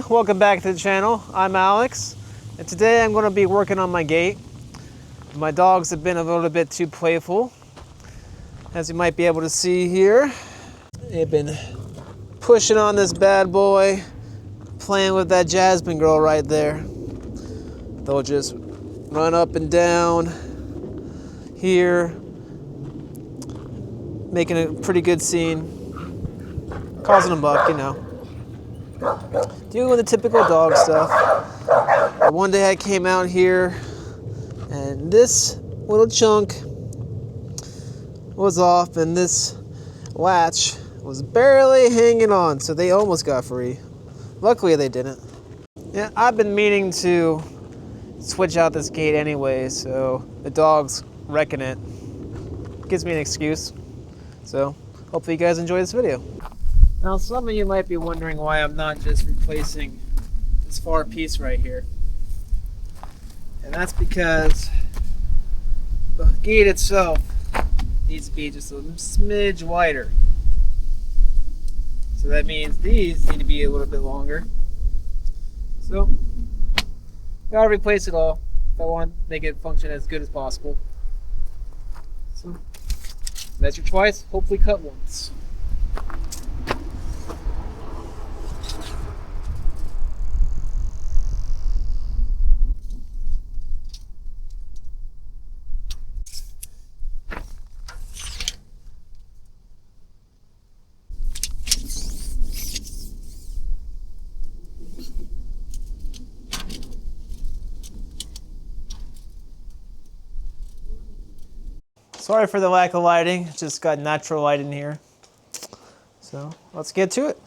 welcome back to the channel. I'm Alex, and today I'm going to be working on my gate. My dogs have been a little bit too playful, as you might be able to see here. They've been pushing on this bad boy, playing with that Jasmine girl right there. They'll just run up and down here, making a pretty good scene, causing a buck, you know. Dealing with the typical dog stuff. But one day I came out here and this little chunk was off and this latch was barely hanging on, so they almost got free. Luckily they didn't. Yeah, I've been meaning to switch out this gate anyway, so the dogs wrecking it gives me an excuse. So hopefully you guys enjoy this video. Now some of you might be wondering why I'm not just replacing this far piece right here. And that's because the gate itself needs to be just a smidge wider. So that means these need to be a little bit longer. So, gotta replace it all if I want to make it function as good as possible. So, measure twice, hopefully cut once. Sorry for the lack of lighting, just got natural light in here. So let's get to it.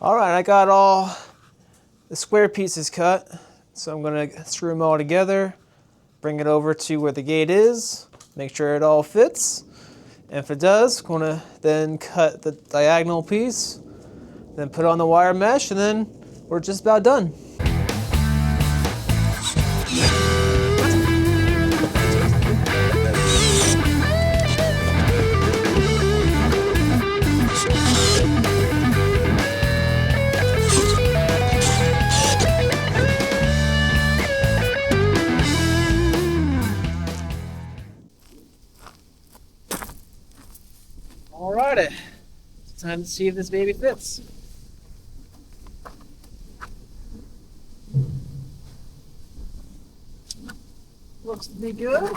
All right, I got all the square pieces cut, so I'm gonna screw them all together, bring it over to where the gate is, make sure it all fits, and if it does, I'm gonna then cut the diagonal piece, then put on the wire mesh, and then we're just about done. Alrighty, it's time to see if this baby fits. Looks to be good.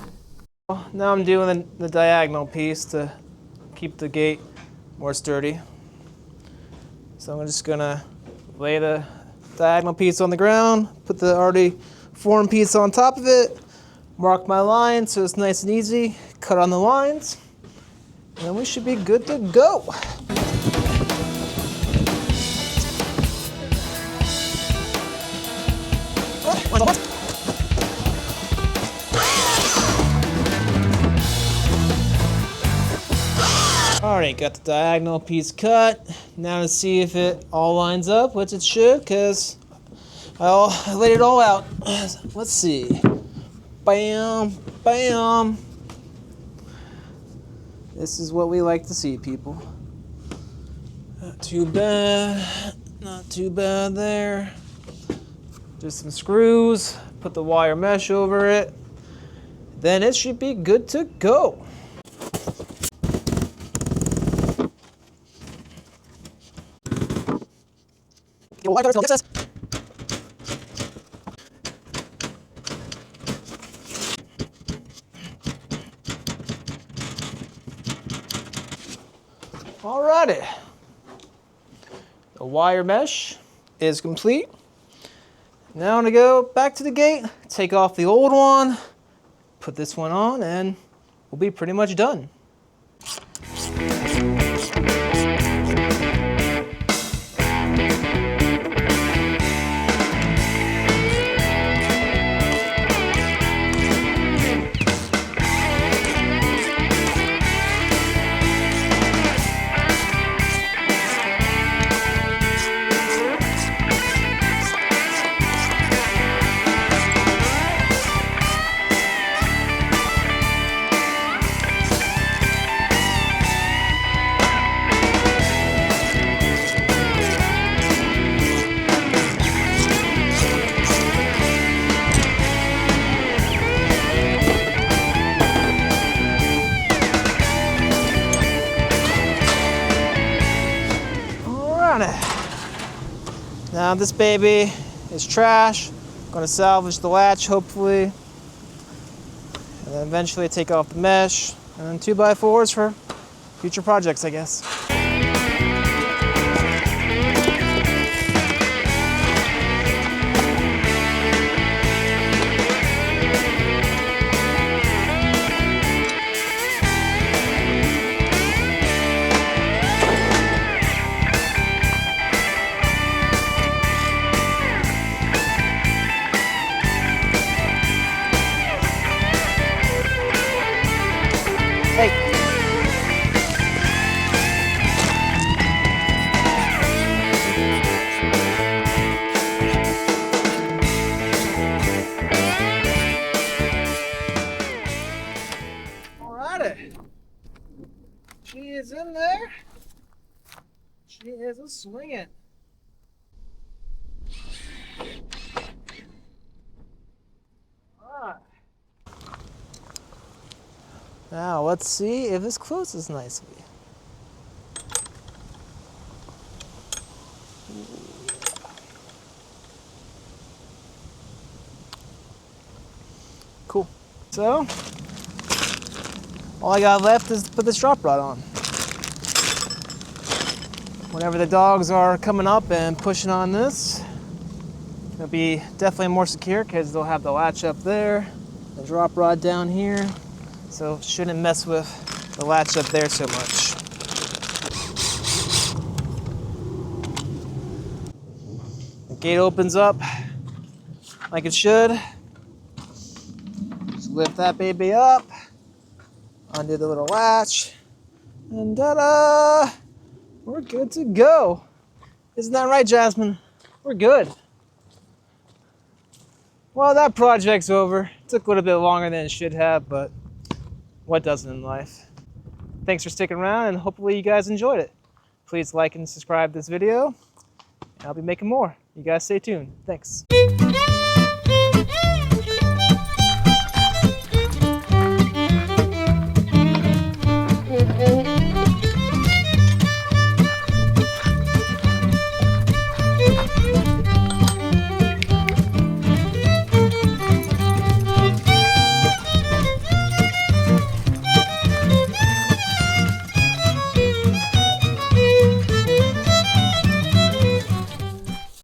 Now I'm doing the diagonal piece to keep the gate more sturdy. So I'm just gonna lay the diagonal piece on the ground, put the already formed piece on top of it, mark my line so it's nice and easy, cut on the lines, and then we should be good to go. Alright, got the diagonal piece cut. Now to see if it all lines up, which it should, because I laid it all out. Let's see. Bam, bam. This is what we like to see, people. Not too bad. Not too bad there. Just some screws. Put the wire mesh over it. Then it should be good to go. Alrighty. The wire mesh is complete. Now I'm gonna go back to the gate, take off the old one, put this one on, and we'll be pretty much done. Now this baby is trash. I'm gonna salvage the latch hopefully. And then eventually take off the mesh. And then 2x4s for future projects, I guess. She is in there. She is a swinging. Alright. Now let's see if this closes nicely. Cool. So, all I got left is to put this drop rod on. Whenever the dogs are coming up and pushing on this, it'll be definitely more secure because they'll have the latch up there, the drop rod down here, so shouldn't mess with the latch up there so much. The gate opens up like it should. Just lift that baby up. Undo the little latch, and ta-da! We're good to go. Isn't that right, Jasmine? We're good. Well, that project's over. It took a little bit longer than it should have, but what doesn't in life? Thanks for sticking around, and hopefully you guys enjoyed it. Please like and subscribe this video, and I'll be making more. You guys stay tuned. Thanks.